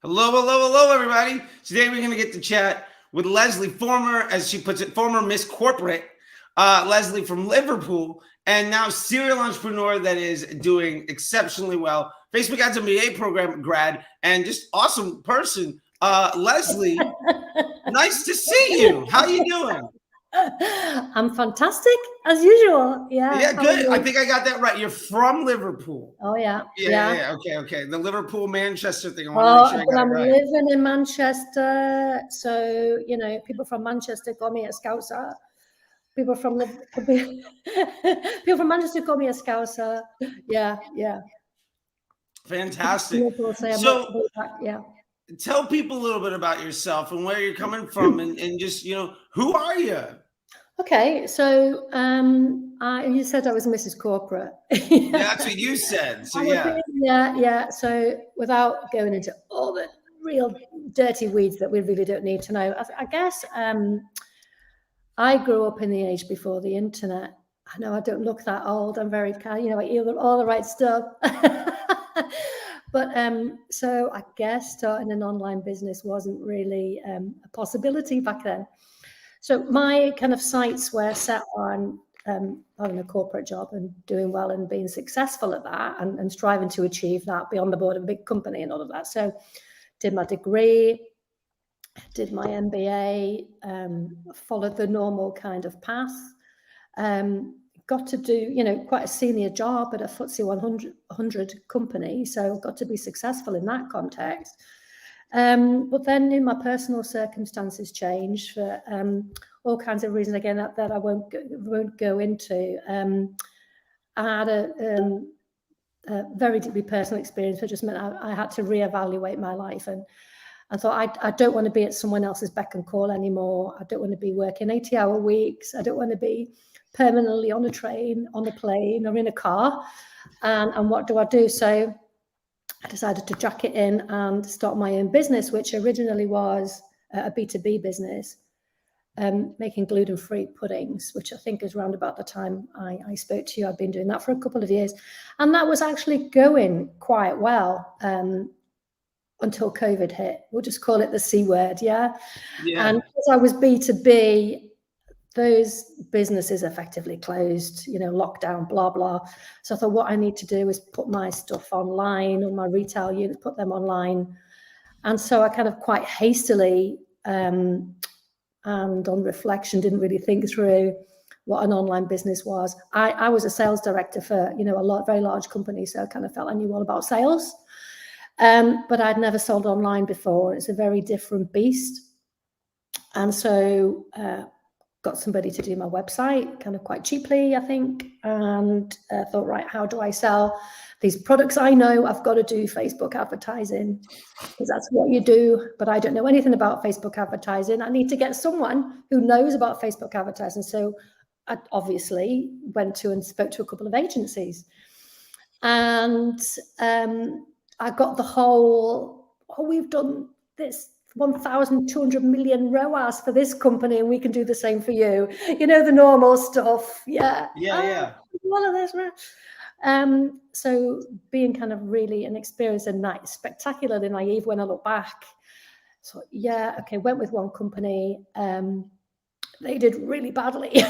Hello, hello, hello, everybody. Today we're going to get to chat with Lesley, former, as she puts it, former Miss Corporate, Lesley from Liverpool, and now serial entrepreneur that is doing exceptionally well. Facebook Ads MBA Program grad, and just awesome person. Lesley, nice to see you. How you doing? I'm fantastic, as usual. Yeah, good. I think I got that right. You're from Liverpool. Oh, yeah. Yeah. Okay. The Liverpool Manchester thing. I want to make sure I got I'm it right. living in Manchester, so people from Manchester call me a Scouser. People from Manchester call me a Scouser. Yeah. Fantastic. So yeah. Tell people a little bit about yourself and where you're coming from, and just who are you? Okay, so you said I was Mrs. Corporate. That's what you said. So yeah. So without going into all the real dirty weeds that we really don't need to know, I guess I grew up in the age before the internet. I know I don't look that old. I'm very kind. I eat all the right stuff. But so I guess starting an online business wasn't really a possibility back then. So my kind of sights were set on having a corporate job and doing well and being successful at that and striving to achieve that beyond the board of a big company and all of that. So did my degree, did my MBA, followed the normal kind of path, got to do, quite a senior job at a FTSE 100 company. So got to be successful in that context. But then my personal circumstances changed for all kinds of reasons, again, that I won't go into. I had a very deeply personal experience that just meant I had to reevaluate my life. And I thought, I don't want to be at someone else's beck and call anymore. I don't want to be working 80-hour weeks. I don't want to be permanently on a train, on a plane, or in a car. And what do I do? So I decided to jack it in and start my own business, which originally was a B2B business, making gluten-free puddings, which I think is around about the time I spoke to you. I'd been doing that for a couple of years. And that was actually going quite well until COVID hit. We'll just call it the C word, yeah? And because I was B2B, those businesses effectively closed, lockdown, blah, blah. So I thought what I need to do is put my stuff online, or my retail units, put them online. And so I kind of quite hastily and on reflection didn't really think through what an online business was. I was a sales director for, a very large company, so I kind of felt I knew all about sales. But I'd never sold online before. It's a very different beast. And so got somebody to do my website kind of quite cheaply, I think, and thought, right, how do I sell these products? I know I've got to do Facebook advertising because that's what you do, but I don't know anything about Facebook advertising. I need to get someone who knows about Facebook advertising. So I obviously went to and spoke to a couple of agencies, and I got the whole, we've done this 1,200 million ROAS for this company, and we can do the same for you. The normal stuff. Yeah. All of this. So being kind of really inexperienced and spectacularly naive when I look back. So yeah, okay, went with one company. They did really badly.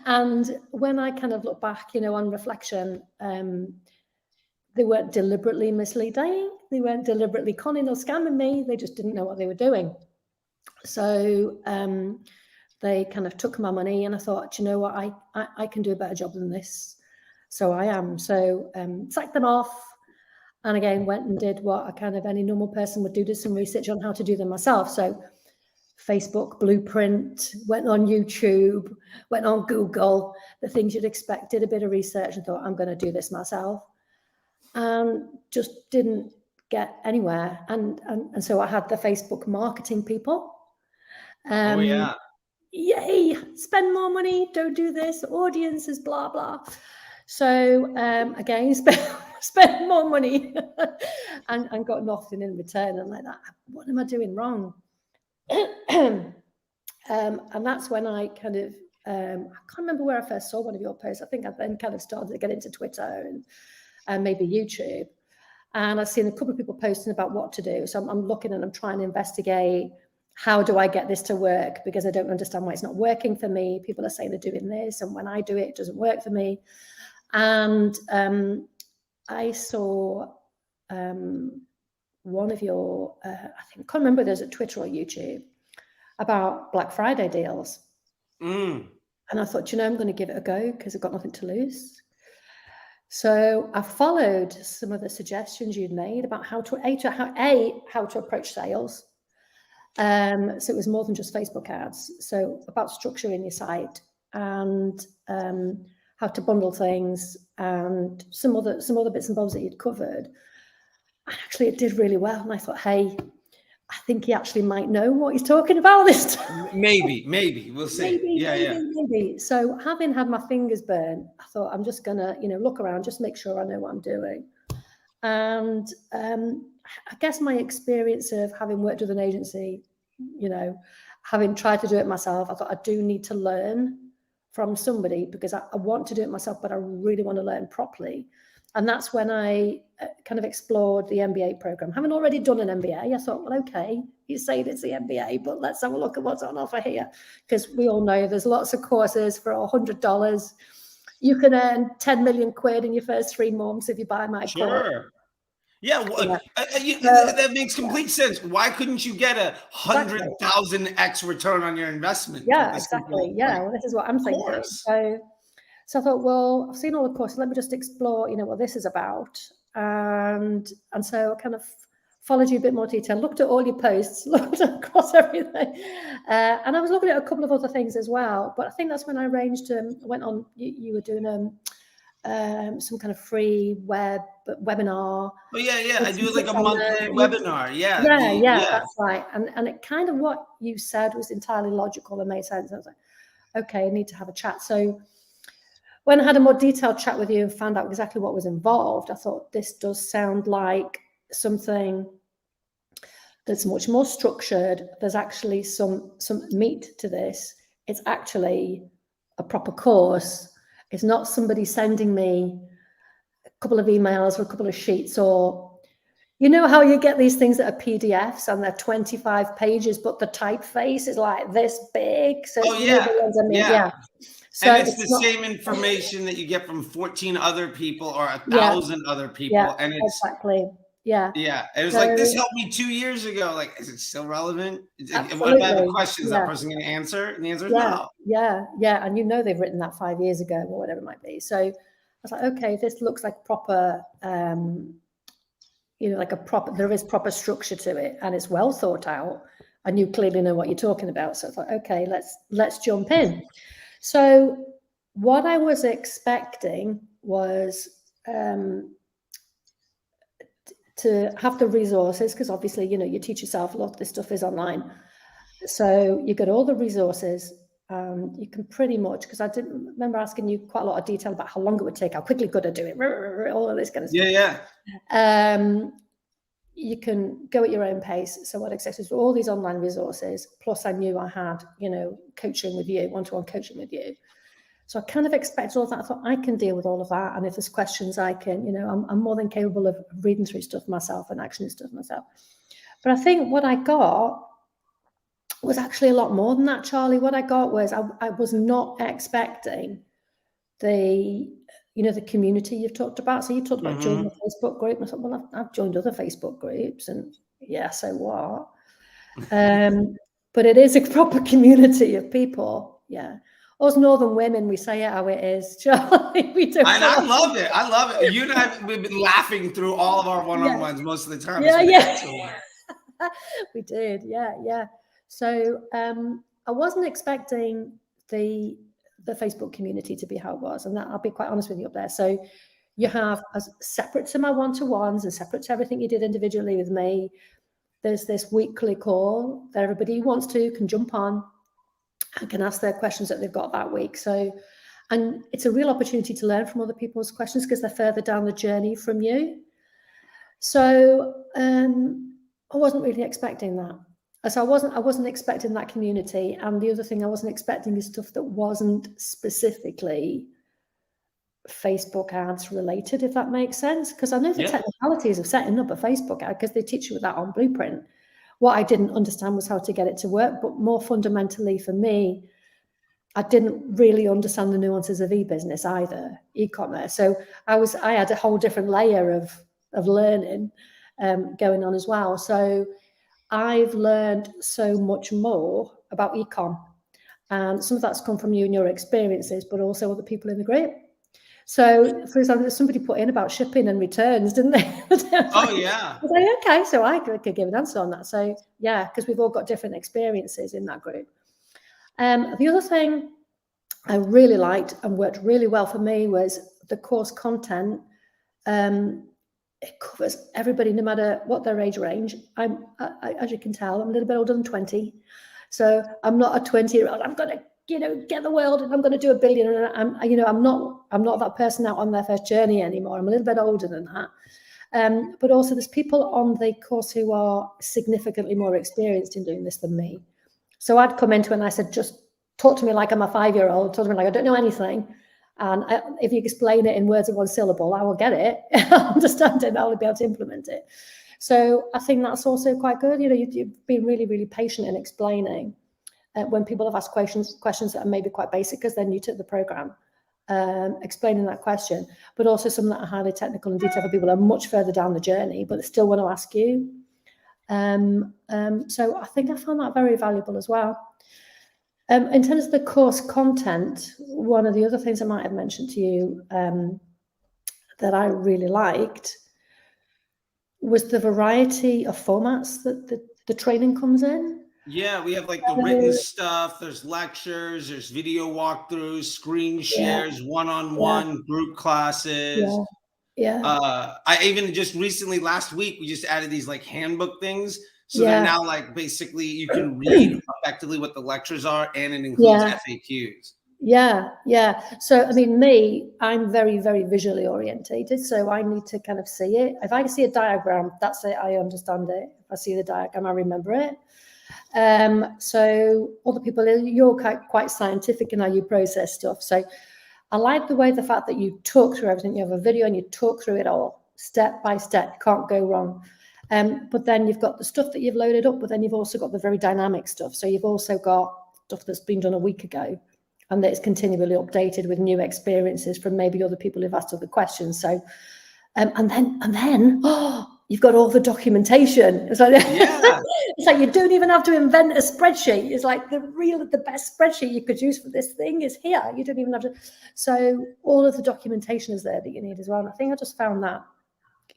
And when I kind of look back, on reflection, they weren't deliberately misleading. They weren't deliberately conning or scamming me. They just didn't know what they were doing. So they kind of took my money, and I thought, you know what, I can do a better job than this. So I am. So sacked them off, and again went and did what any normal person would do, did some research on how to do them myself. So Facebook blueprint, went on YouTube, went on Google, the things you'd expect, did a bit of research and thought, I'm going to do this myself. And just didn't get anywhere. And so I had the Facebook marketing people. Yay, spend more money, don't do this, audiences, blah, blah. So again, spend more money and got nothing in return. And like that, what am I doing wrong? And that's when I kind of, I can't remember where I first saw one of your posts. I think I then kind of started to get into Twitter and maybe YouTube. And I've seen a couple of people posting about what to do. So I'm looking and I'm trying to investigate, how do I get this to work? Because I don't understand why it's not working for me. People are saying they're doing this, and when I do it, it doesn't work for me. And I saw one of your, I think, I can't remember if there's a Twitter or YouTube, about Black Friday deals. And I thought, I'm going to give it a go because I've got nothing to lose. So I followed some of the suggestions you'd made about how to approach sales. So it was more than just Facebook ads. So about structuring your site and how to bundle things and some other bits and bobs that you'd covered. And actually, it did really well. And I thought, hey, I think he actually might know what he's talking about this time. Maybe we'll see. Maybe. So having had my fingers burned, I thought I'm just gonna, look around, just make sure I know what I'm doing. And I guess my experience of having worked with an agency, having tried to do it myself, I thought I do need to learn from somebody because I want to do it myself, but I really want to learn properly. And that's when I kind of explored the MBA program. Having already done an MBA, I thought, well, okay, you say it's the MBA, but let's have a look at what's on offer here. Because we all know there's lots of courses for $100. You can earn 10 million quid in your first 3 months if you buy my course. Yeah, that makes complete sense. Why couldn't you get 100,000x return on your investment? Yeah, exactly. Well, this is what I'm thinking. So I thought, well, I've seen all the courses. Let me just explore, what this is about. And so I kind of followed you a bit more detail, looked at all your posts, looked across everything. And I was looking at a couple of other things as well. But I think that's when I went on, you were doing some kind of free webinar. Oh, yeah. I do like a monthly webinar. Yeah, that's right. And it kind of, what you said was entirely logical and made sense. I was like, okay, I need to have a chat. So when I had a more detailed chat with you and found out exactly what was involved, I thought this does sound like something that's much more structured. There's actually some meat to this. It's actually a proper course. It's not somebody sending me a couple of emails or a couple of sheets, or how you get these things that are PDFs and they're 25 pages, but the typeface is like this big. So So and it's the same information that you get from 14 other people or 1,000 other people. And it's exactly. Yeah. It was like, this helped me 2 years ago. Like, is it still relevant? If I have a question, is that person going to answer? And the answer is no. Yeah. And they've written that 5 years ago or whatever it might be. So I was like, okay, this looks like proper, there is proper structure to it and it's well thought out and you clearly know what you're talking about. So I thought, okay, let's jump in. So what I was expecting was to have the resources, because obviously, you teach yourself a lot of this stuff is online. So you get all the resources. You can pretty much, because I didn't remember asking you quite a lot of detail about how long it would take, how quickly could I do it, all of this kind of stuff. You can go at your own pace. So what I expected was all these online resources, plus I knew I had, coaching with you, one-to-one coaching with you. So I kind of expected all that. I thought I can deal with all of that. And if there's questions, I can, I'm more than capable of reading through stuff myself and actioning stuff myself. But I think what I got was actually a lot more than that, Charlie. What I got was I was not expecting the community you've talked about. So you talked about joining a Facebook group. And I thought, well, I've joined other Facebook groups and so what? But it is a proper community of people. Yeah. Us Northern women, we say it how it is, Charlie. We do. I love it. You and I, we've been laughing through all of our one-on-ones most of the time. We did. Yeah. So I wasn't expecting the Facebook community to be how it was, and that I'll be quite honest with you up there. So you have, as separate to my one-to-ones and separate to everything you did individually with me, there's this weekly call that everybody who wants to can jump on and can ask their questions that they've got that week. So, and it's a real opportunity to learn from other people's questions because they're further down the journey from you. So I wasn't really expecting that. So I wasn't expecting that community. And the other thing I wasn't expecting is stuff that wasn't specifically Facebook ads related, if that makes sense. Because I know the technicalities of setting up a Facebook ad, because they teach you that on Blueprint. What I didn't understand was how to get it to work, but more fundamentally for me, I didn't really understand the nuances of e-business either, e-commerce. So I had a whole different layer of learning going on as well. So I've learned so much more about e-com, and some of that's come from you and your experiences, but also other people in the group. So, for example, somebody put in about shipping and returns, didn't they? Oh, yeah. I was like, okay, so I could give an answer on that. So, yeah, because we've all got different experiences in that group. The other thing I really liked and worked really well for me was the course content. It covers everybody, no matter what their age range. As you can tell, I'm a little bit older than 20. So I'm not a 20-year-old. I'm going to, get the world and I'm going to do $1 billion. And I'm not that person out on their first journey anymore. I'm a little bit older than that. But also there's people on the course who are significantly more experienced in doing this than me. So I'd come into it and I said, just talk to me like I'm a 5-year-old, talk to me like I don't know anything. And if you explain it in words of one syllable, I will get it, I'll understand it, and I'll be able to implement it. So I think that's also quite good. You've been really, really patient in explaining when people have asked questions that are maybe quite basic because they're new to the program, explaining that question, but also some that are highly technical and detailed for people who are much further down the journey, but they still want to ask you. So I think I found that very valuable as well. In terms of the course content, one of the other things I might have mentioned to you that I really liked was the variety of formats that the training comes in. Yeah, we have like the written stuff, there's lectures, there's video walkthroughs, screen shares, one-on-one group classes. I even just recently, last week, we just added these like handbook things. So they're now like basically you can read effectively what the lectures are, and it includes FAQs. Yeah. So, I mean, I'm very, very visually orientated. So I need to kind of see it. If I see a diagram, that's it. I understand it. If I see the diagram, I remember it. So other people, you're quite scientific in how you process stuff. So I like the fact that you talk through everything. You have a video and you talk through it all step by step. Can't go wrong. But then you've got the stuff that you've loaded up, but then you've also got the very dynamic stuff. So you've also got stuff that's been done a week ago and that is continually updated with new experiences from maybe other people who've asked other questions. So, and then, you've got all the documentation. It's like, it's like you don't even have to invent a spreadsheet. It's like the best spreadsheet you could use for this thing is here. You don't even have to. So all of the documentation is there that you need as well. And I think I just found that,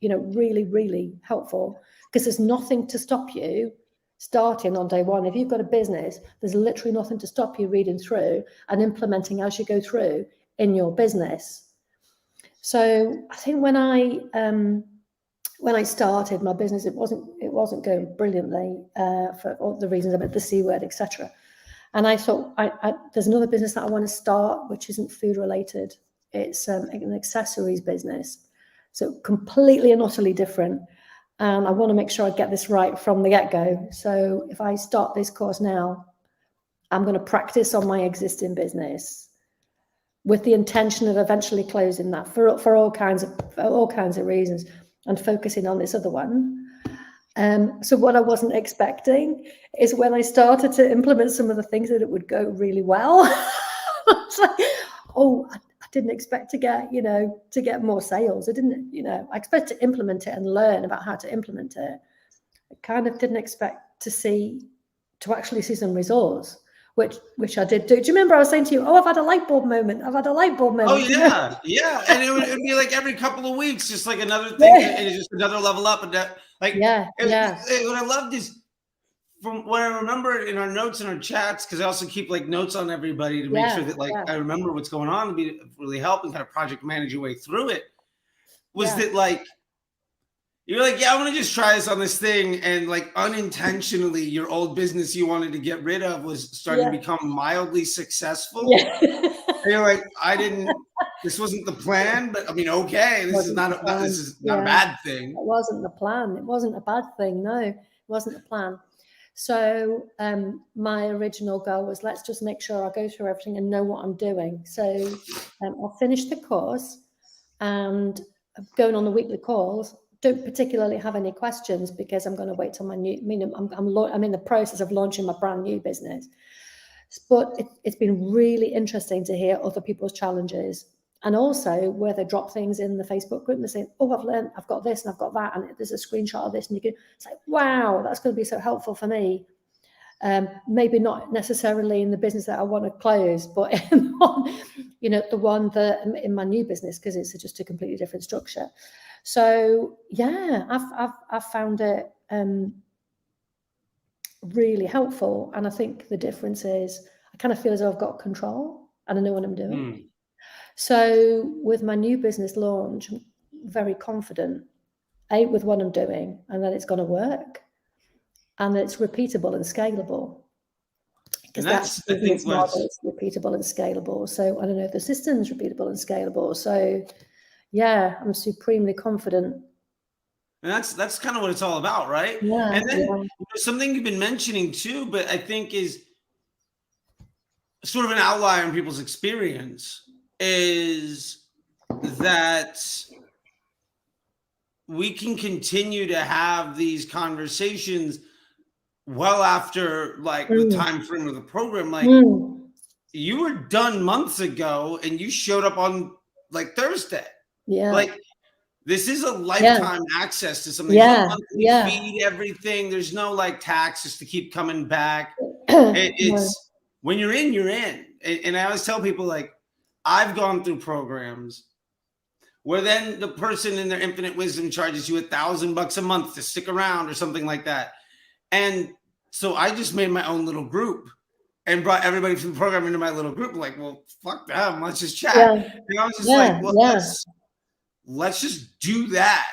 really, really helpful, because there's nothing to stop you starting on day one. If you've got a business, there's literally nothing to stop you reading through and implementing as you go through in your business. So I think when I started my business, it wasn't going brilliantly for all the reasons about the C word, etc. And I thought, there's another business that I want to start, which isn't food related. It's an accessories business. So completely and utterly different. And I want to make sure I get this right from the get-go. So if I start this course now, I'm going to practice on my existing business with the intention of eventually closing that for all kinds of reasons, and focusing on this other one. So what I wasn't expecting is when I started to implement some of the things that it would go really well. It's like, I didn't expect to get more sales. I didn't, I expected to implement it and learn about how to implement it. I kind of didn't expect to actually see some results, which I did do. Do you remember I was saying to you, I've had a light bulb moment. Oh yeah, yeah. And it would be like every couple of weeks, just like another thing, and it's just another level up. And that, what I loved is, from what I remember in our notes and our chats, because I also keep like notes on everybody to make sure that I remember what's going on and be really helping kind of project manage your way through it, was that like, you're like, I want to just try this on this thing. And like unintentionally, your old business you wanted to get rid of was starting to become mildly successful. And you're like, this wasn't the plan, but I mean, okay, this is not a bad thing. It wasn't the plan. It wasn't a bad thing. No, it wasn't the plan. So my original goal was, let's just make sure I go through everything and know what I'm doing. So I'll finish the course, and going on the weekly calls, don't particularly have any questions because I'm going to wait till my new, I'm in the process of launching my brand new business. But it's been really interesting to hear other people's challenges, and also where they drop things in the Facebook group and they say, oh, I've learned, I've got this and I've got that, and there's a screenshot of this, and you can say, wow, that's going to be so helpful for me. Maybe not necessarily in the business that I want to close, but in the one that in my new business, because it's just a completely different structure. So yeah, I've found it really helpful, and I think the difference is I kind of feel as though I've got control and I know what I'm doing. So with my new business launch, I'm very confident, with what I'm doing, and that it's going to work, and that it's repeatable and scalable. Because that's the business model, it's repeatable and scalable. So I don't know if the system's repeatable and scalable. So yeah, I'm supremely confident. And that's kind of what it's all about, right? Yeah. And then something you've been mentioning too, but I think is sort of an outlier in people's experience, is that we can continue to have these conversations well after like the time frame of the program. Like you were done months ago and you showed up on like Thursday. Yeah. Like this is a lifetime access to something. There's no monthly feed, everything. There's no like taxes to keep coming back. It's when you're in, you're in. And I always tell people, like, I've gone through programs where then the person in their infinite wisdom charges you $1,000 a month to stick around or something like that. And so I just made my own little group and brought everybody from the program into my little group. Like, well, fuck them. Let's just chat. And I was just like, well, let's just do that.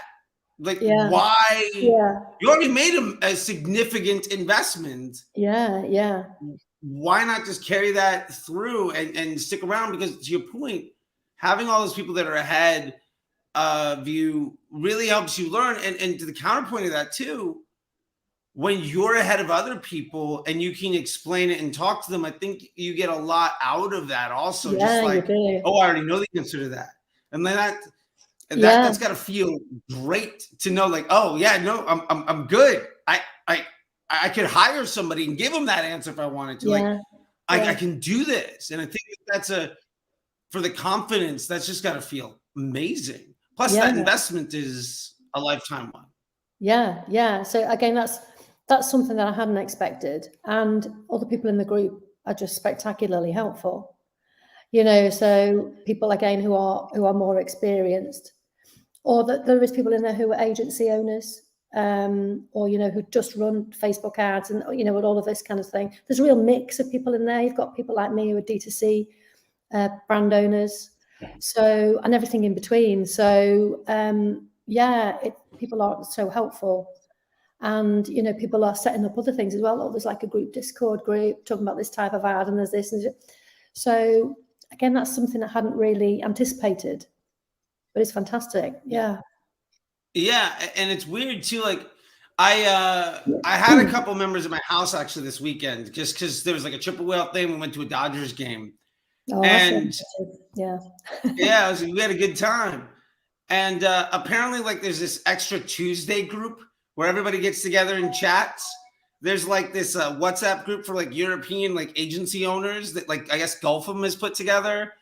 Like, why? You already made a significant investment. Why not just carry that through and stick around? Because to your point, having all those people that are ahead of you really helps you learn. And to the counterpoint of that too, when you're ahead of other people and you can explain it and talk to them, I think you get a lot out of that also. Just like, oh, I already know the answer to that. And then that's got to feel great to know, like, oh yeah, no, I'm good. I could hire somebody and give them that answer if I wanted to. I can do this. And I think that's for the confidence, that's just got to feel amazing. Plus that investment is a lifetime one. So again, that's something that I hadn't expected. And other people in the group are just spectacularly helpful. So people again who are more experienced, or that there is people in there who are agency owners, or who just run Facebook ads and with all of this kind of thing. There's a real mix of people in there. You've got people like me who are D2C brand owners, so, and everything in between. So people are so helpful, and people are setting up other things as well. There's like a group Discord group talking about this type of ad, and there's this and so again, that's something I hadn't really anticipated, but it's fantastic. Yeah, and it's weird too. Like I had a couple members of my house actually this weekend, just because there was like a triple whale thing. We went to a Dodgers game, and we had a good time. And apparently, like, there's this extra Tuesday group where everybody gets together and chats. There's like this WhatsApp group for like European like agency owners that, like, I guess Gulfham has put together.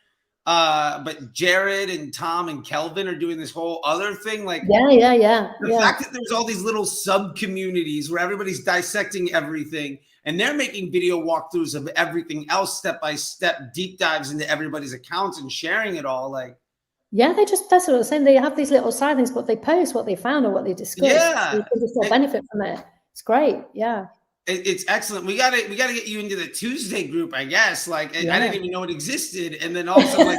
But Jared and Tom and Kelvin are doing this whole other thing. Like, the fact that there's all these little sub communities where everybody's dissecting everything, and they're making video walkthroughs of everything else, step by step, deep dives into everybody's accounts and sharing it all. Like, that's what I was saying. They have these little side things, but they post what they found or what they discussed. So you can just benefit from it. It's great. It's excellent. We gotta get you into the Tuesday group, I guess. Like, I didn't even know it existed, and then also like,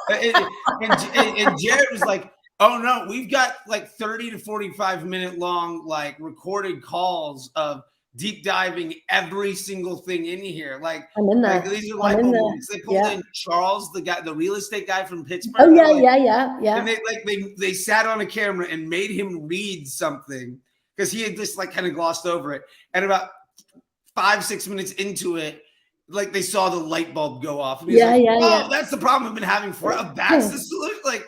and Jared was like, "Oh no, we've got like 30 to 45 minute long like recorded calls of deep diving every single thing in here." Like, I'm in there. Like, these are light bulb moments. They pulled in Charles, the real estate guy from Pittsburgh. Oh yeah. And they sat on a camera and made him read something because he had just like kind of glossed over it, and about 5-6 minutes into it, like they saw the light bulb go off. And that's the problem I've been having for. That's the solution. Like,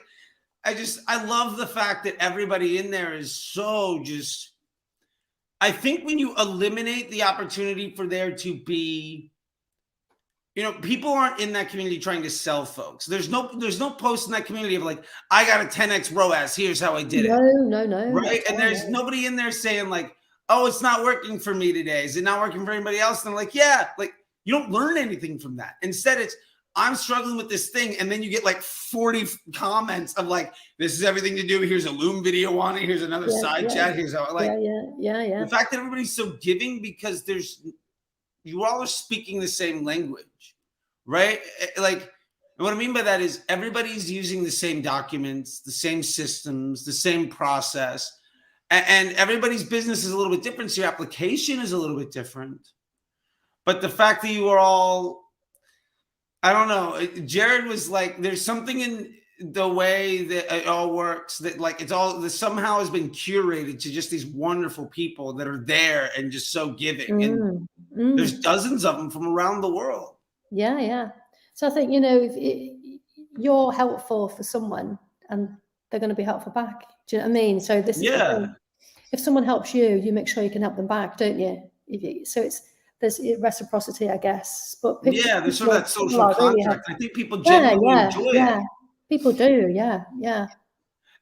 I love the fact that everybody in there is so just. I think when you eliminate the opportunity for there to be, people aren't in that community trying to sell folks. There's no post in that community of like, I got a 10x ROAS. Here's how I did it. No. Right. And there's nobody in there saying like, oh, it's not working for me today. Is it not working for anybody else? And I'm like, yeah, like you don't learn anything from that. Instead, it's, I'm struggling with this thing. And then you get like 40 comments of like, this is everything to do. Here's a Loom video on it. Here's another side chat. Here's how the fact that everybody's so giving because you all are speaking the same language, right? Like, what I mean by that is everybody's using the same documents, the same systems, the same process. And everybody's business is a little bit different. So your application is a little bit different. But the fact that you are all, I don't know, Jared was like, there's something in the way that it all works that like it's all this somehow has been curated to just these wonderful people that are there and just so giving. And there's dozens of them from around the world. Yeah. So I think, if you're helpful for someone and they're going to be helpful back. Do you know what I mean? So this is the thing. If someone helps you, you make sure you can help them back, don't you? So there's reciprocity, I guess. But there's sort of that social contract. I think people genuinely enjoy it. Yeah, people do. Yeah. And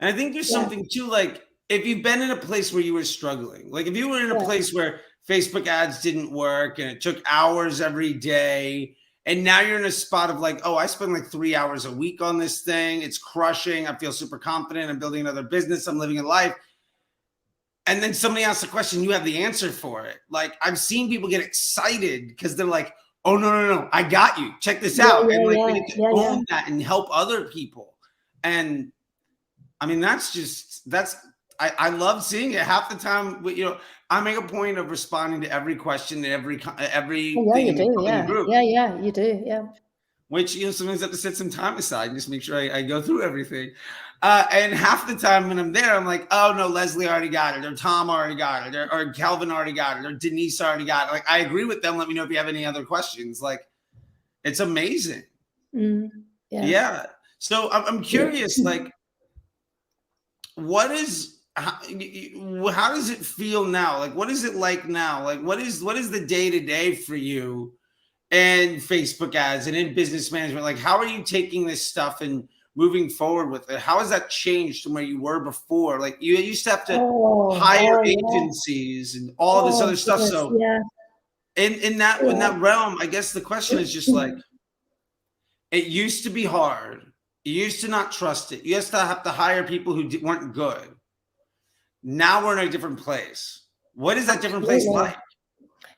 I think there's something too, like if you've been in a place where you were struggling, like if you were in a place where Facebook ads didn't work and it took hours every day, and now you're in a spot of like, oh, I spend like 3 hours a week on this thing. It's crushing. I feel super confident. I'm building another business. I'm living a life. And then somebody asks a question, you have the answer for it. Like I've seen people get excited because they're like, oh, no, I got you. Check this out. And like they get to own that and help other people. And I mean, I love seeing it. Half the time, I make a point of responding to every question and every thing in the group. Yeah, you do. Yeah. Which, sometimes I have to set some time aside and just make sure I go through everything. And half the time when I'm there, I'm like, oh, no, Lesley already got it, or Tom already got it, or Calvin already got it, or Denise already got it. Like, I agree with them. Let me know if you have any other questions. Like, it's amazing. Yeah. So I'm curious, like, how does it feel now? Like, what is it like now? Like, what is the day-to-day for you and Facebook ads and in business management? Like, how are you taking this stuff and moving forward with it? How has that changed from where you were before? Like you used to have to hire agencies and all this other stuff. So in that realm, I guess the question is just like, it used to be hard. You used to not trust it. You used to have to hire people who weren't good. Now we're in a different place. What is that different place like?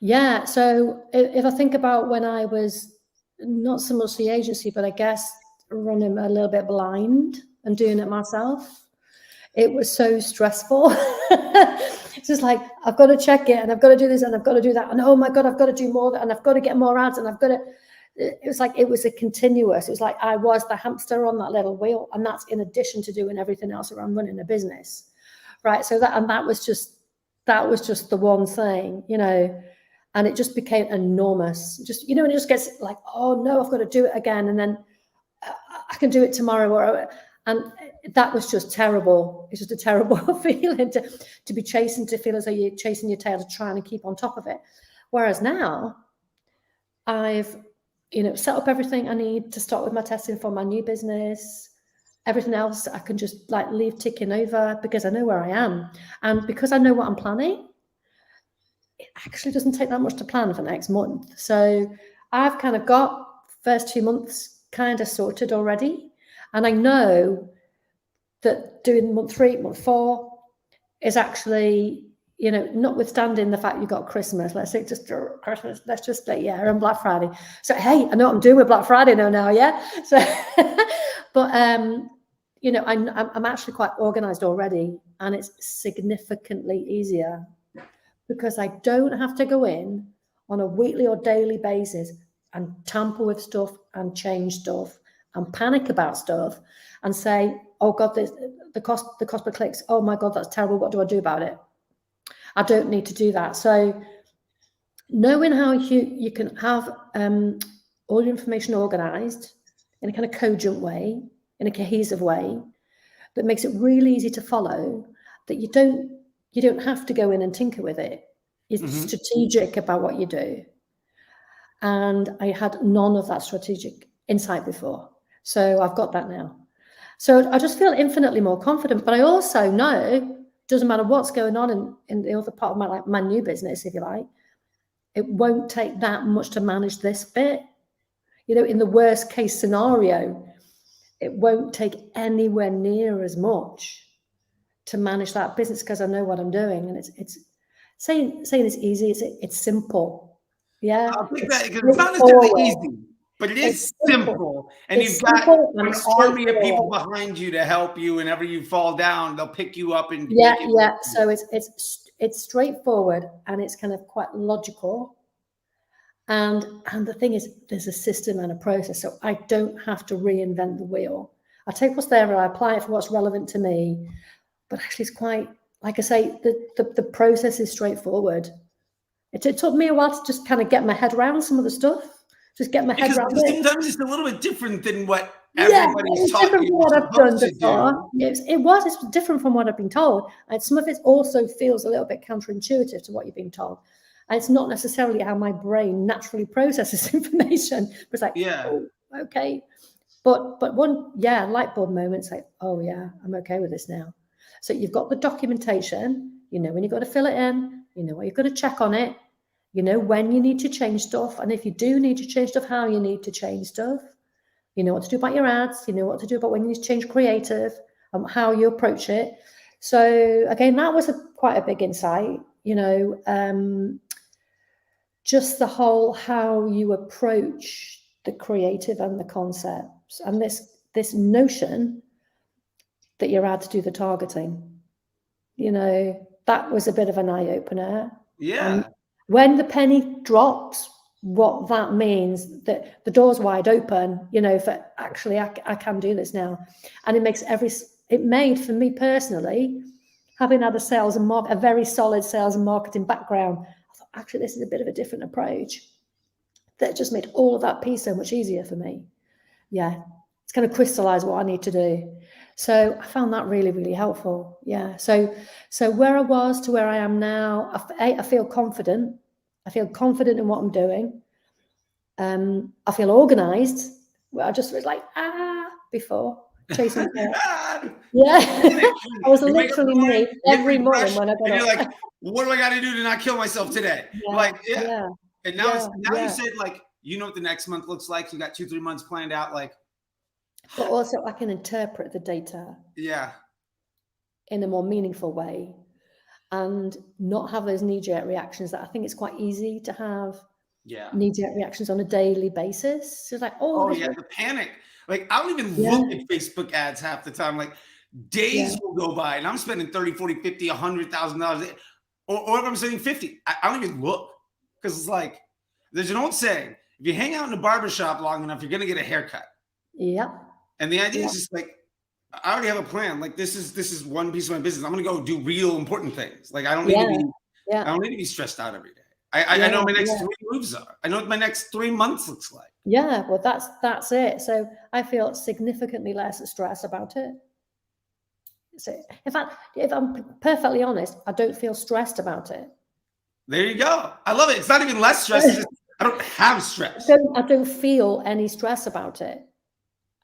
Yeah. So if I think about when I was not so much the agency, but I guess running a little bit blind and doing it myself, it was so stressful. It's just like, I've got to check it and I've got to do this and I've got to do that. And oh my God, I've got to do more and I've got to get more ads and I've got to, it was a continuous, it was like I was the hamster on that little wheel. And that's in addition to doing everything else around running a business. Right. So that was just the one thing, and it just became enormous. Just, and it just gets like, oh no, I've got to do it again. And then I can do it tomorrow. And that was just terrible. It's just a terrible feeling to be chasing, to feel as though you're chasing your tail to try and keep on top of it. Whereas now I've, set up everything I need to start with my testing for my new business. Everything else I can just like leave ticking over because I know where I am. And because I know what I'm planning, it actually doesn't take that much to plan for next month. So I've kind of got first 2 months kind of sorted already. And I know that doing month 3, month 4 is actually, notwithstanding the fact you've got Christmas, let's say just Christmas, let's just say, and Black Friday. So, hey, I know what I'm doing with Black Friday now, yeah? So, but, I'm actually quite organized already, and it's significantly easier because I don't have to go in on a weekly or daily basis and tamper with stuff and change stuff and panic about stuff and say, oh God, the cost per clicks, oh my God, that's terrible. What do I do about it? I don't need to do that. So knowing how you can have all your information organized in a kind of cogent way, in a cohesive way, that makes it really easy to follow, that you don't have to go in and tinker with it. You're strategic about what you do. And I had none of that strategic insight before. So I've got that now. So I just feel infinitely more confident, but I also know it doesn't matter what's going on in the other part of my new business, if you like, it won't take that much to manage this bit. You know, in the worst case scenario, it won't take anywhere near as much to manage that business because I know what I'm doing. And it's saying it's easy, it's simple. Yeah. I'll take that because it's not necessarily easy, but it is simple. And you've got an army of people behind you to help you. Whenever you fall down, they'll pick you up and So it's straightforward and it's kind of quite logical. And the thing is, there's a system and a process, so I don't have to reinvent the wheel. I take what's there and I apply it for what's relevant to me. But actually, it's quite, like I say, the process is straightforward. It took me a while to just kind of get my head around some of the stuff. Just get my head around it. Sometimes it's a little bit different than what everybody's taught you. What I've done before. It's different from what I've been told. And some of it also feels a little bit counterintuitive to what you've been told. And it's not necessarily how my brain naturally processes information. It's like, oh, okay. But one, light bulb moment, it's like, oh yeah, I'm okay with this now. So you've got the documentation, you know when you've got to fill it in, you know what you've got to check on it, you know when you need to change stuff. And if you do need to change stuff, how you need to change stuff. You know what to do about your ads, you know what to do about when you need to change creative, and how you approach it. So again, that was quite a big insight, you know, just the whole how you approach the creative and the concepts, and this notion that you're ads do the targeting. You know, that was a bit of an eye-opener. Yeah. When the penny drops, what that means, that the door's wide open, you know, for actually I can do this now. And it made for me personally, having had a very solid sales and marketing background, I thought, actually, this is a bit of a different approach that just made all of that piece so much easier for me. Yeah, it's kind of crystallized what I need to do. So I found that really, really helpful. Yeah. So where I was to where I am now, I feel confident. I feel confident in what I'm doing. I feel organized. I just was like, before chasing. Yeah. I was literally me every morning when I got up. And you're like, what do I got to do to not kill myself today? And now you said, like, you know what the next month looks like. You got 2-3 months planned out, like. But also I can interpret the data in a more meaningful way and not have those knee-jerk reactions that I think it's quite easy to have knee-jerk reactions on a daily basis. So it's like, the panic. Like, I don't even look at Facebook ads half the time. Like, days will go by and I'm spending $30, $40, $50, $100,000. Or if I'm spending 50, I don't even look. Because it's like, there's an old saying, if you hang out in a barbershop long enough, you're going to get a haircut. Yeah. And the idea is just like, I already have a plan. Like, this is one piece of my business. I'm going to go do real important things. Like, I don't need to be, I don't need to be stressed out every day. I know my next 3 moves are. I know what my next 3 months looks like. Yeah, well, that's it. So I feel significantly less stress about it. So in fact, if I'm perfectly honest, I don't feel stressed about it. There you go. I love it. It's not even less stress. It's just, I don't have stress. I don't feel any stress about it.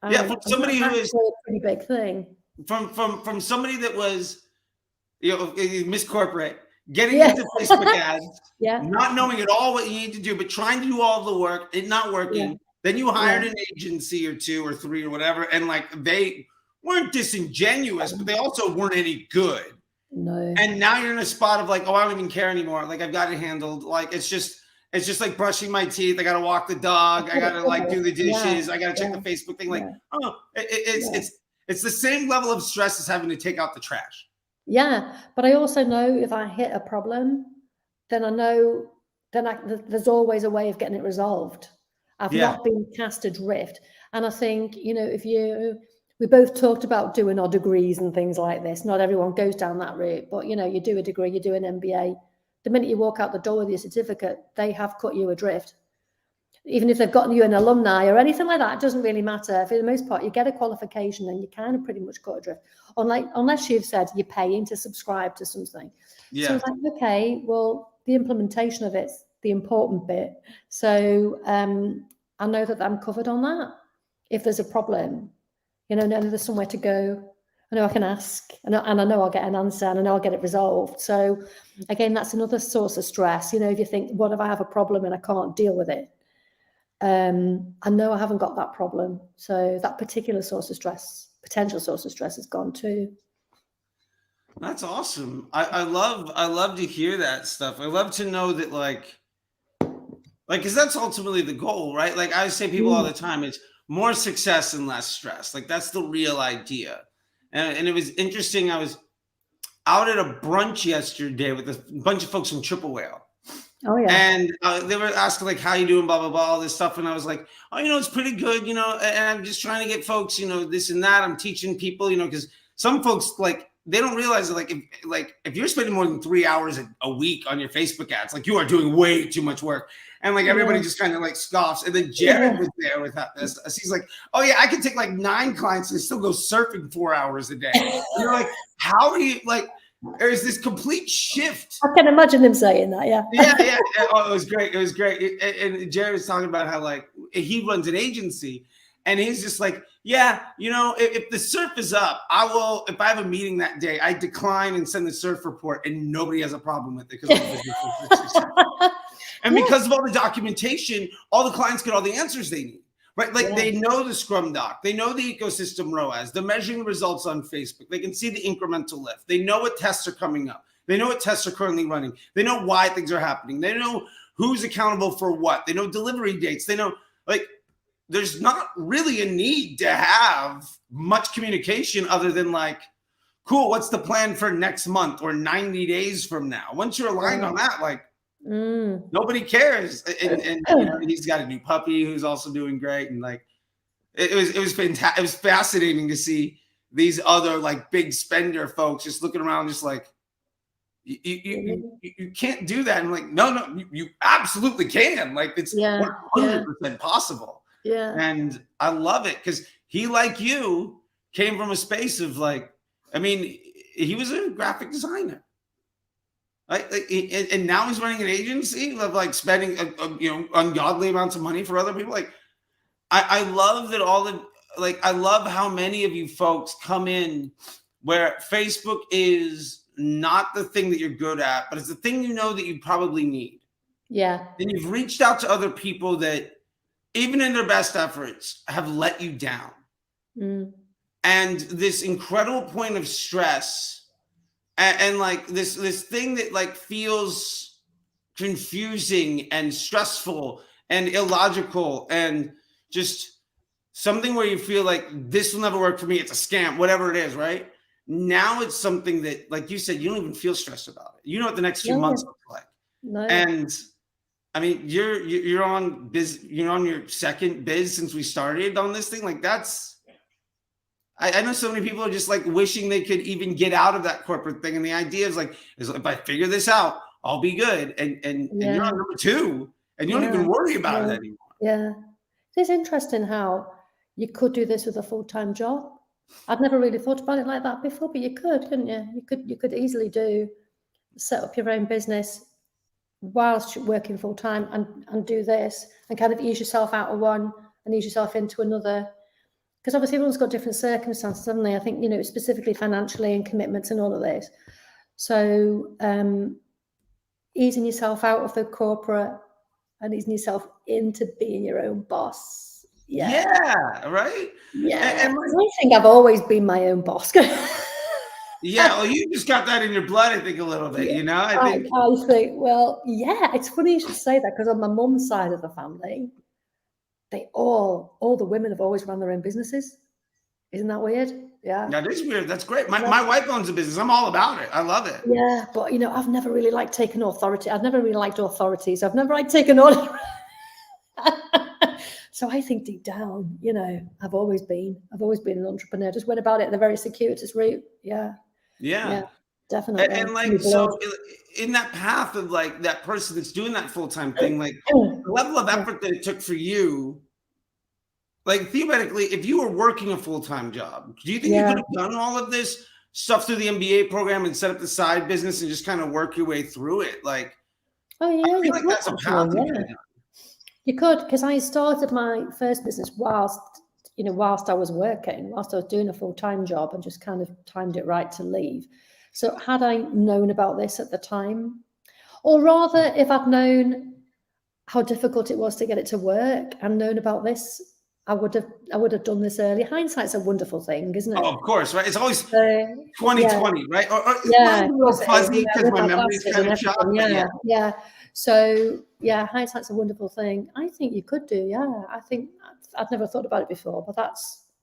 From somebody who is a pretty big thing. From somebody that was, you know, Miss Corporate, getting into Facebook ads, not knowing at all what you need to do, but trying to do all the work, it not working. Then you hired an agency or 2 or 3 or whatever, and like they weren't disingenuous, but they also weren't any good. No. And now you're in a spot of like, oh, I don't even care anymore. Like, I've got it handled. Like, it's just like brushing my teeth. I got to walk the dog. I got to like do the dishes. I got to check the Facebook thing. Like, it's the same level of stress as having to take out the trash. Yeah. But I also know if I hit a problem, then I know, there's always a way of getting it resolved. I've not been cast adrift. And I think, you know, we both talked about doing our degrees and things like this. Not everyone goes down that route, but, you know, you do a degree, you do an MBA, the minute you walk out the door with your certificate, they have cut you adrift. Even if they've gotten you an alumni or anything like that, it doesn't really matter. For the most part, you get a qualification and you kind of pretty much cut adrift. Unless you've said you're paying to subscribe to something. Yeah. So it's like, okay, well, the implementation of it's the important bit. So I know that I'm covered on that. If there's a problem, you know, there's somewhere to go. I know I can ask, and I know I'll get an answer, and I know I'll get it resolved. So again, that's another source of stress. You know, if you think, what if I have a problem and I can't deal with it? I know I haven't got that problem. So that particular source of stress, potential source of stress, is gone too. That's awesome. I love to hear that stuff. I love to know that like, because that's ultimately the goal, right? Like I say people all the time, it's more success and less stress. Like that's the real idea. And it was interesting. I was out at a brunch yesterday with a bunch of folks from Triple Whale. Oh yeah. And they were asking like, how you doing, blah, blah, blah, all this stuff. And I was like, oh, you know, it's pretty good, you know, and I'm just trying to get folks, you know, this and that. I'm teaching people, you know, because some folks like, they don't realize that if you're spending more than 3 hours a week on your Facebook ads, like you are doing way too much work. And like everybody just kind of like scoffs. And then Jared was there with this. He's like, oh yeah, I can take like 9 clients and still go surfing 4 hours a day. And you're like, how are you like, there's this complete shift. I can imagine him saying that. Yeah. Yeah. Oh, it was great. It was great. And Jared was talking about how like he runs an agency and he's just like, yeah, you know, if the surf is up, I will, if I have a meeting that day, I decline and send the surf report and nobody has a problem with it. And because of all the documentation, all the clients get all the answers they need, right? Like they know the Scrum Doc, they know the ecosystem ROAS, they're measuring results on Facebook. They can see the incremental lift. They know what tests are coming up. They know what tests are currently running. They know why things are happening. They know who's accountable for what. They know delivery dates. They know like, there's not really a need to have much communication other than like, cool, what's the plan for next month or 90 days from now? Once you're aligned on that, like nobody cares. And you know, he's got a new puppy who's also doing great. And like, it was fantastic. It was fascinating to see these other like big spender folks just looking around, just like, you can't do that. And I'm like, no, you absolutely can. Like it's 100% possible. Yeah. And I love it because he, like you, came from a space of like, I mean, he was a graphic designer. And now he's running an agency of like spending, you know, ungodly amounts of money for other people. Like, I love that I love how many of you folks come in where Facebook is not the thing that you're good at, but it's the thing you know that you probably need. Yeah. And you've reached out to other people that, even in their best efforts, have let you down. And this incredible point of stress and like this thing that like feels confusing and stressful and illogical and just something where you feel like this will never work for me. It's a scam, whatever it is, right? Now it's something that, like you said, you don't even feel stressed about it. You know what the next few months look like. No. And I mean, you're on your second biz since we started on this thing. Like that's, I know so many people are just like wishing they could even get out of that corporate thing. And the idea is like, if I figure this out, I'll be good. And you're on number 2 and you don't even worry about it anymore. Yeah. It's interesting how you could do this with a full-time job. I'd never really thought about it like that before, but you could, couldn't you? You could easily set up your own business whilst you're working full time and do this and kind of ease yourself out of one and ease yourself into another. Because obviously everyone's got different circumstances, haven't they? I think, you know, specifically financially and commitments and all of this. So easing yourself out of the corporate and easing yourself into being your own boss. Yeah, right? Yeah. And I think I've always been my own boss. Yeah, well, you just got that in your blood, I think, a little bit, you know? I think, well, yeah, it's funny you should say that because on my mum's side of the family, all the women have always run their own businesses. Isn't that weird? Yeah. That is weird. That's great. My wife owns a business. I'm all about it. I love it. Yeah, but, you know, I've never really liked taking authority. I've never really liked authority, so I've never liked taking order. So I think deep down, you know, I've always been an entrepreneur. Just went about it the very circuitous route. Yeah. definitely. And like, so in that path of like that person that's doing that full-time thing, like the level of effort that it took for you, like theoretically, if you were working a full-time job, do you think you could have done all of this stuff through the MBA program and set up the side business and just kind of work your way through it? Like, oh yeah, I feel like that's a path to get. You could, because I started my first business whilst I was working, whilst I was doing a full-time job, and just kind of timed it right to leave. So had I known about this at the time, or rather, if I'd known how difficult it was to get it to work and known about this, I would have done this early. Hindsight's a wonderful thing, isn't it? Oh, of course, right? It's always 2020, right? Or yeah, a little fuzzy because my memory's kind of shot. Yeah. So yeah, hindsight's a wonderful thing. I think you could do. Yeah, I think I'd never thought about it before, but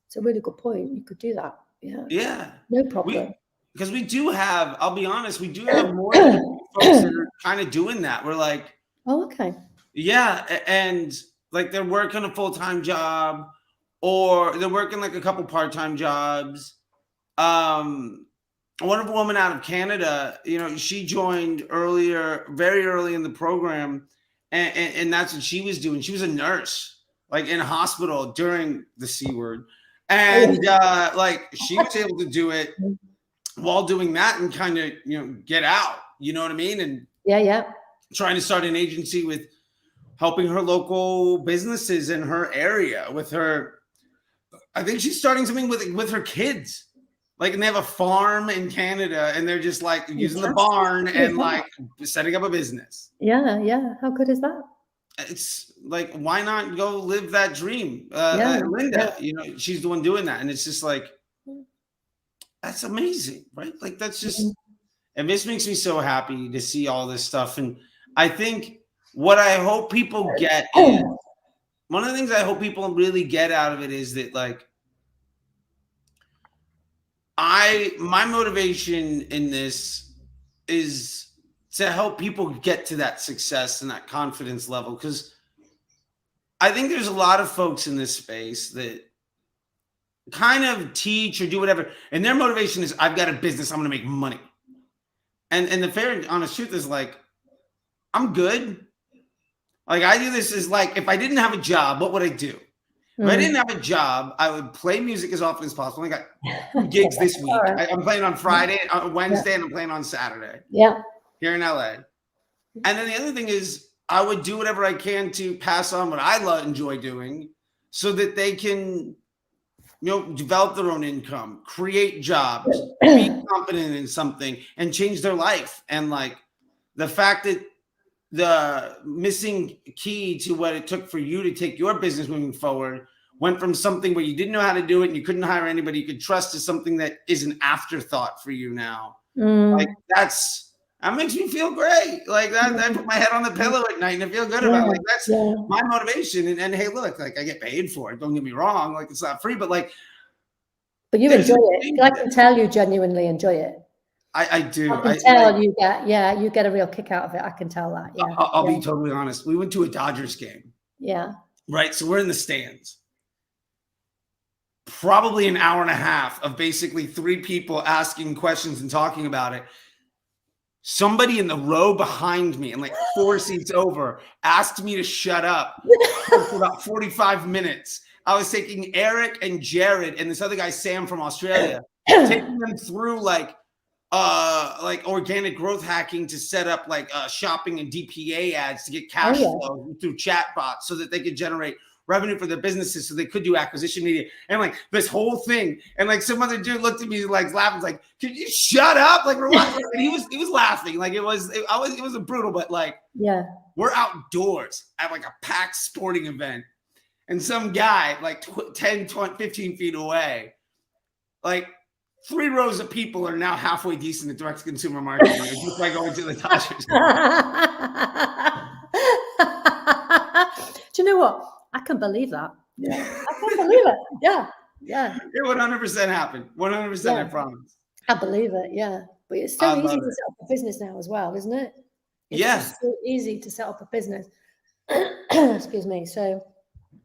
it's a really good point. You could do that. Yeah. No problem. Because we do have, I'll be honest, we do have more folks that are kind of doing that. We're like, oh, okay. Yeah, and like they're working a full-time job, or they're working like a couple part-time jobs. A wonderful woman out of Canada, she joined very early in the program, and that's what she was doing. She was a nurse, like in a hospital during the C word, and like she was able to do it while doing that and kind of get out. You know what I mean? And trying to start an agency with helping her local businesses in her area with her. I think she's starting something with her kids. Like, and they have a farm in Canada, and they're just like using the barn and like setting up a business. Yeah. How good is that? It's like, why not go live that dream? Linda, she's the one doing that. And it's just like, that's amazing, right? Like, that's just, and this makes me so happy to see all this stuff. And I think what I hope people get is, one of the things I hope people really get out of it is that, like, my motivation in this is to help people get to that success and that confidence level. Because I think there's a lot of folks in this space that kind of teach or do whatever, and their motivation is, I've got a business, I'm going to make money. And the fair and honest truth is, like, I'm good. Like, I do this as, like, if I didn't have a job, what would I do? If I didn't have a job, I would play music as often as possible. I got 2 gigs this week. I'm playing on Friday, Wednesday, and I'm playing on Saturday. Yeah. Here in LA. And then the other thing is, I would do whatever I can to pass on what I enjoy doing, so that they can, develop their own income, create jobs, be confident in something, and change their life. And like, the fact that the missing key to what it took for you to take your business moving forward went from something where you didn't know how to do it and you couldn't hire anybody you could trust, to something that is an afterthought for you now. Like, that makes me feel great. Like, that I put my head on the pillow at night and I feel good about it. Like, that's my motivation. And hey, look, like, I get paid for it. Don't get me wrong. Like, it's not free, but like, but you enjoy it. I can tell you genuinely enjoy it. I do. I can tell you get a real kick out of it. I can tell that. Yeah. I'll be totally honest. We went to a Dodgers game. Yeah. Right. So we're in the stands. Probably an hour and a half of basically 3 people asking questions and talking about it. Somebody in the row behind me and like 4 seats over asked me to shut up for about 45 minutes. I was taking Eric and Jared and this other guy, Sam from Australia, taking them through like organic growth hacking to set up like shopping and DPA ads to get cash flow through chatbots, so that they could generate revenue for their businesses, so they could do acquisition media and like this whole thing. And like, some other dude looked at me like laughing, like, "Could you shut up?" Like, we're watching. And he was laughing. Like, it was a brutal, but like, we're outdoors at like a packed sporting event, and some guy like 10, 20, 15 feet away, like 3 rows of people are now halfway decent at direct consumer marketing, just by going to the Dodgers. Do you know what? I can believe that. Yeah, I can believe it. Yeah. It 100% happened. 100%, I promise. I believe it. Yeah, but it's so easy to set up a business now as well, isn't it? It's so easy to set up a business. Excuse me. So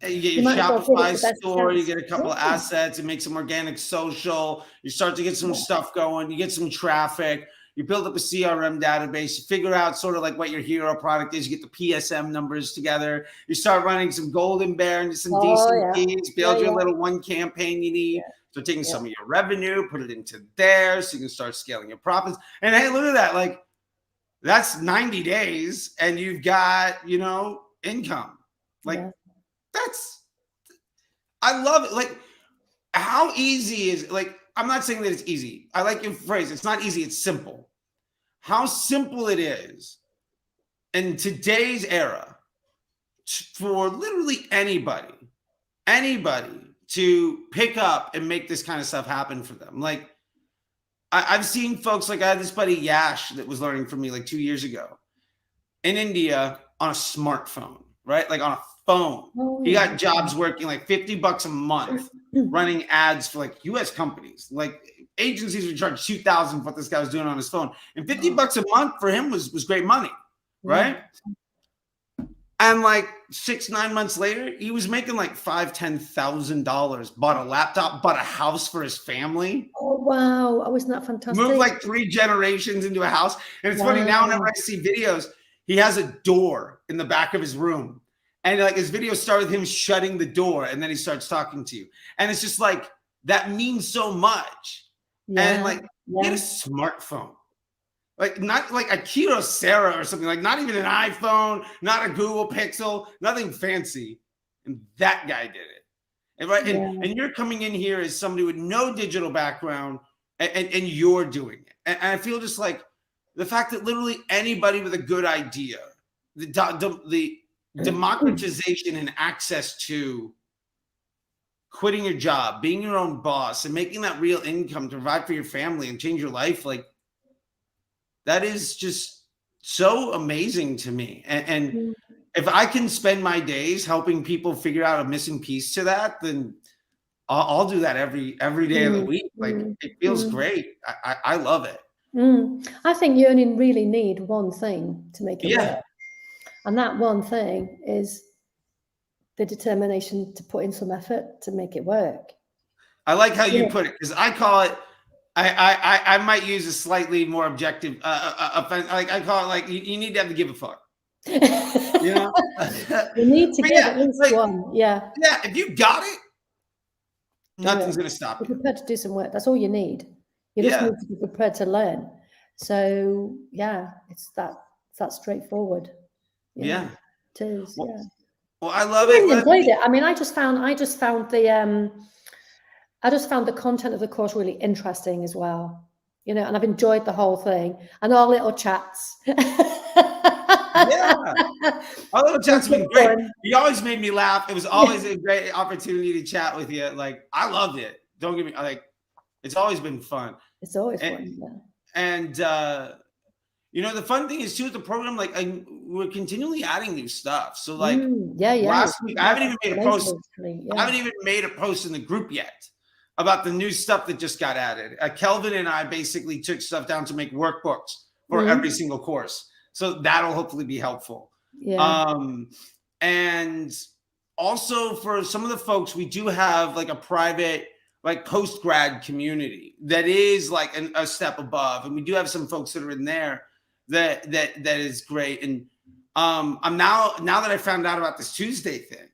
you get your Shopify store, you get a couple of assets, and make some organic social. You start to get some stuff going. You get some traffic. You build up a CRM database, you figure out sort of like what your hero product is, you get the PSM numbers together, you start running some golden bear and some decent keys, build your little one campaign you need. So taking some of your revenue, put it into there so you can start scaling your profits. And hey, look at that. Like, that's 90 days and you've got, you know, income. Like, I love it. Like, how easy is it? Like, I'm not saying that it's easy. I like your phrase. It's not easy. It's simple. How simple it is in today's era for literally anybody to pick up and make this kind of stuff happen for them. Like, I've seen folks, like I had this buddy Yash that was learning from me like 2 years ago in India on a smartphone, right? Like on a phone. He got jobs working like $50 a month running ads for like US companies. Like agencies would charge $2,000 for what this guy was doing on his phone. And $50 a month for him was great money, right? And like 6-9 months later, he was making like $5,000-$10,000, bought a laptop, bought a house for his family. Oh, wow. Oh, isn't that fantastic? Moved like 3 generations into a house. And it's funny now, whenever I see videos, he has a door in the back of his room. And like his videos start with him shutting the door and then he starts talking to you. And it's just like, that means so much. And like, get a smartphone. Like, not like a Kyocera or something, like not even an iPhone, not a Google Pixel, nothing fancy. And that guy did it. And right. And you're coming in here as somebody with no digital background and you're doing it. And I feel just like the fact that literally anybody with a good idea, the democratization and access to quitting your job, being your own boss and making that real income to provide for your family and change your life, like, that is just so amazing to me. And if I can spend my days helping people figure out a missing piece to that, then I'll do that every day of the week. Like, it feels great. I love it. I think you only really need one thing to make it work. And that one thing is the determination to put in some effort to make it work. I like how you put it, because I call it, I might use a slightly more objective offense. Like I call it like you need to have to give a fuck. You know, you need to give at least one. Yeah. If you got it, nothing's gonna stop you. You're prepared to do some work. That's all you need. You just need to be prepared to learn. So it's that straightforward. It is. Well, I love it. I enjoyed it. I mean, I just found the content of the course really interesting as well, you know, and I've enjoyed the whole thing and our little chats. Our little chats have been great. You always made me laugh. It was always a great opportunity to chat with you. Like, I loved it. Don't get me like, it's always been fun. It's always fun. And you know, the fun thing is too with the program, like we're continually adding new stuff. So like last week, I haven't even made a post. I haven't even made a post in the group yet about the new stuff that just got added. Kelvin and I basically took stuff down to make workbooks for every single course. So that'll hopefully be helpful. And also for some of the folks, we do have like a private, like post-grad community that is like a step above. And we do have some folks that are in there that is great. And I'm now that I found out about this Tuesday thing,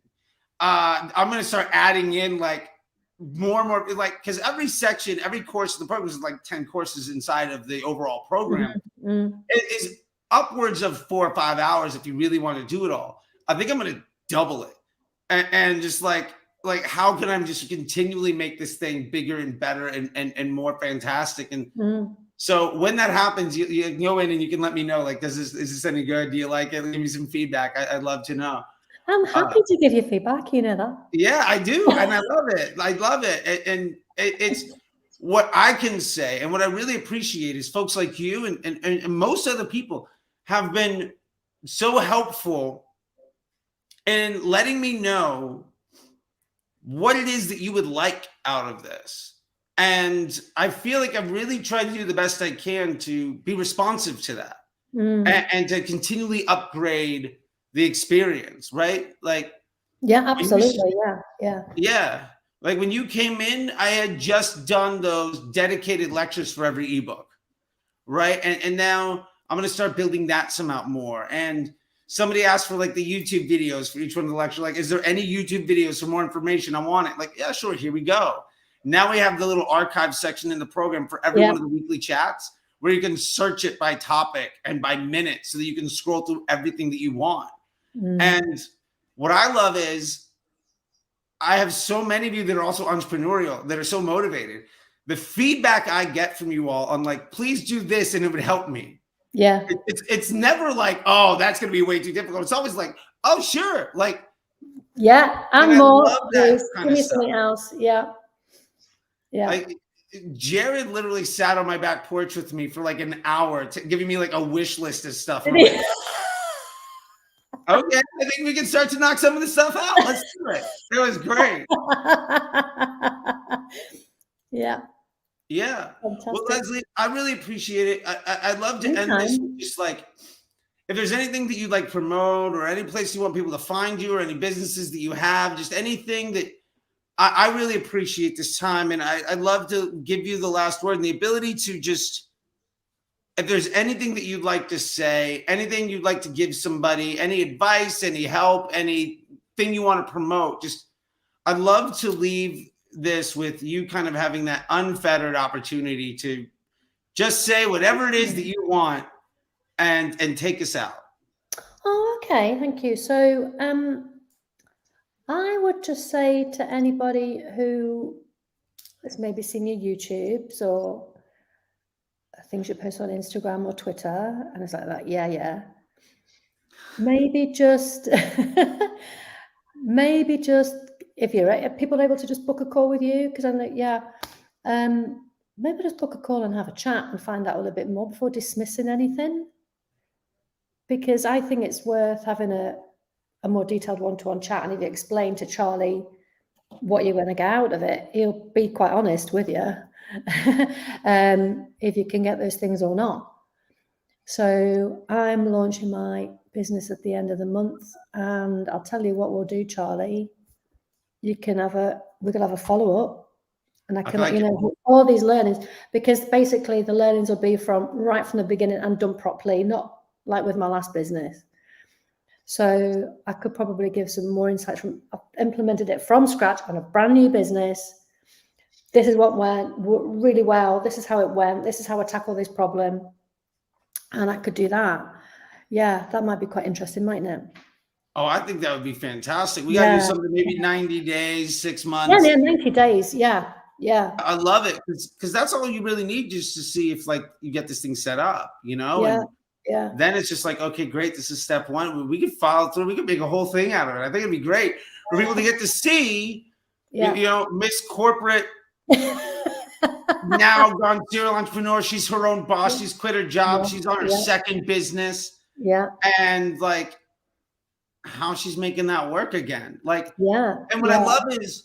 I'm going to start adding in like more and more, like, because every section, every course of the program is like 10 courses inside of the overall program. It is upwards of 4 or 5 hours if you really want to do it all. I think I'm going to double it and just like how can I just continually make this thing bigger and better and more fantastic. And so when that happens, you can go in and you can let me know, like, is this any good? Do you like it? Give me some feedback. I'd love to know. I'm happy to give you feedback. You know that. Yeah, I do. And I love it. I love it. And it's what I can say. And what I really appreciate is folks like you and most other people have been so helpful in letting me know what it is that you would like out of this. And I feel like I've really tried to do the best I can to be responsive to that and to continually upgrade the experience, right? Like, absolutely. Yeah. Like when you came in, I had just done those dedicated lectures for every ebook, right? And now I'm going to start building that some out more. And somebody asked for like the YouTube videos for each one of the lecture. Like, is there any YouTube videos for more information? I want it. Like, yeah, sure. Here we go. Now we have the little archive section in the program for every one of the weekly chats where you can search it by topic and by minute so that you can scroll through everything that you want. And what I love is I have so many of you that are also entrepreneurial, that are so motivated. The feedback I get from you all on like, please do this and it would help me. Yeah. It's never like, oh, that's going to be way too difficult. It's always like, oh, sure. Like, yeah. And more. Give me something else. Yeah. Yeah. Like, Jared literally sat on my back porch with me for like an hour, giving me like a wish list of stuff. Like, okay, I think we can start to knock some of this stuff out. Let's do it. It was great. Yeah. Yeah. Fantastic. Well, Lesley, I really appreciate it. I'd love to end this with just like, if there's anything that you'd like promote or any place you want people to find you or any businesses that you have, just anything that I really appreciate this time. And I'd love to give you the last word and the ability to just, if there's anything that you'd like to say, anything you'd like to give somebody, any advice, any help, anything you want to promote, just, I'd love to leave this with you kind of having that unfettered opportunity to just say whatever it is that you want and take us out. Oh, okay. Thank you. So, I would just say to anybody who has maybe seen your YouTubes or things you post on Instagram or Twitter, and it's like that, yeah. Maybe just, if people are able to just book a call with you, because I'm like, maybe just book a call and have a chat and find out a little bit more before dismissing anything. Because I think it's worth having a more detailed one-to-one chat, and if you explain to Charley what you're going to get out of it, he'll be quite honest with you if you can get those things or not. So I'm launching my business at the end of the month, and I'll tell you what we'll do, Charley. We can have a follow-up, and I can let you know all these learnings, because basically the learnings will be right from the beginning and done properly, not like with my last business. So I could probably give some more insights I've implemented it from scratch on a brand new business. This is what went really well. This is how it went. This is how I tackle this problem. And I could do that. Yeah, that might be quite interesting, mightn't it? Oh, I think that would be fantastic. We got to do something maybe 90 days, 6 months. Yeah, 90 days. Yeah. I love it because that's all you really need, just to see if like you get this thing set up, you know? Yeah. And then it's just like, okay, great. This is step one. We could follow through. We could make a whole thing out of it. I think it'd be great for people to get to see, you know, Miss Corporate now gone serial entrepreneur. She's her own boss. She's quit her job. She's on her second business. Yeah. And like how she's making that work again. Like, and what I love is,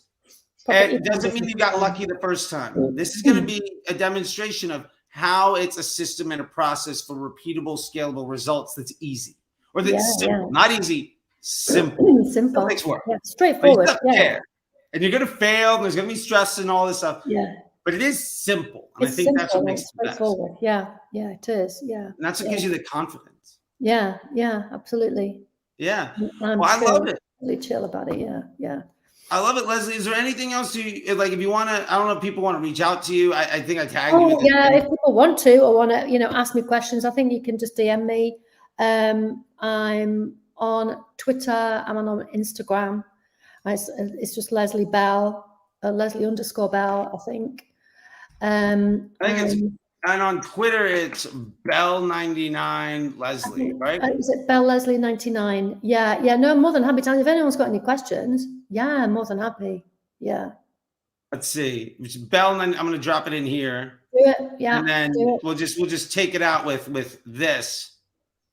it doesn't mean you got lucky the first time. This is going to be a demonstration of how it's a system and a process for repeatable, scalable results that's easy. Or that's simple. Not easy, simple. Simple. It takes work. Yeah, straightforward. And you're going to fail, and there's going to be stress and all this stuff. Yeah. But it is simple. And I think that's what makes it straightforward. Yeah, it is. Yeah. And that's what gives you the confidence. Yeah, absolutely. Yeah. Well, I love it. Really chill about it. Yeah. I love it, Lesley. Is there anything else like? If you want to, I don't know if people want to reach out to you. I think I tagged you. If people want to or want to, ask me questions, I think you can just DM me. I'm on Twitter. I'm on Instagram. It's just Lesley Bell, Lesley_Bell, I think. I think it's, and on Twitter it's Bell99 Lesley, right? Is it Bell Lesley 99? Yeah. No, I'm more than happy to. If anyone's got any questions, I'm more than happy. Yeah. Let's see. It's Bell. I'm going to drop it in here. Do it. Yeah. And then we'll just take it out with this.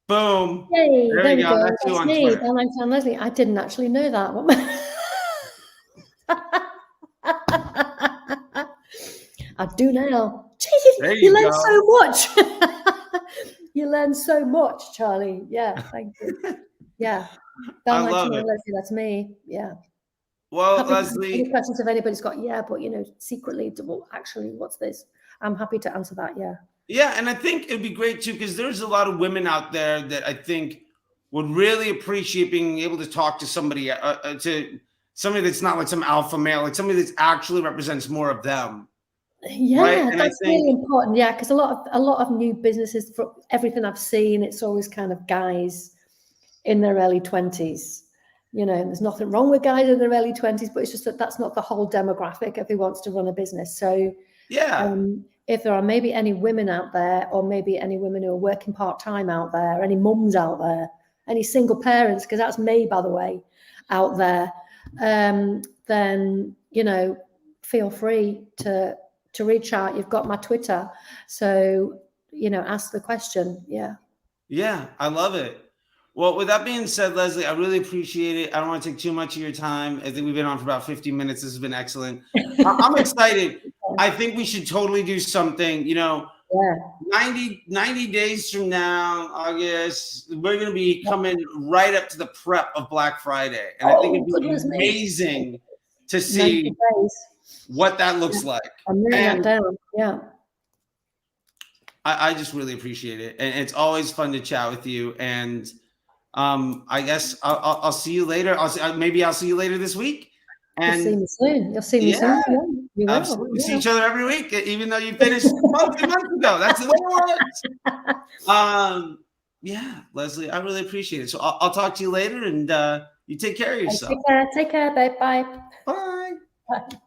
Boom. Yay, there you go. That's you on Twitter. Bell99 Lesley. I didn't actually know that. I do now. Jeez, you learn so much. You learn so much, Charley. Yeah, thank you. Yeah. Bell99 Lesley, that's me. Yeah. Well, Lesley. Any questions if anybody's got, but secretly, well, actually, what's this? I'm happy to answer that. Yeah. Yeah, and I think it'd be great too, because there's a lot of women out there that I think would really appreciate being able to talk to somebody that's not like some alpha male, like somebody that actually represents more of them. Yeah, right? And that's really important. Yeah, because a lot of new businesses, for everything I've seen, it's always kind of guys in their early 20s. You know, there's nothing wrong with guys in their early 20s, but it's just that that's not the whole demographic if he wants to run a business. So yeah, if there are maybe any women out there, or maybe any women who are working part-time out there, any mums out there, any single parents, because that's me, by the way, out there, then, you know, feel free to reach out. You've got my Twitter. So, you know, ask the question. Yeah. Yeah, I love it. Well, with that being said, Lesley, I really appreciate it. I don't want to take too much of your time. I think we've been on for about 50 minutes. This has been excellent. I'm excited. I think we should totally do something, you know, Yeah. 90 days from now, August, we're going to be coming right up to the prep of Black Friday. And I think it'd be amazing to see what that looks like. I'm writing that down. Yeah. I just really appreciate it. And it's always fun to chat with you. And I guess I'll see you later. Maybe I'll see you later this week. And you'll see me soon. You'll see me soon. Yeah, you will. We see each other every week, even though you finished months ago. That's the way it works. Yeah, Lesley, I really appreciate it. So I'll talk to you later, and you take care of yourself. Take care, babe. Bye. Bye. Bye.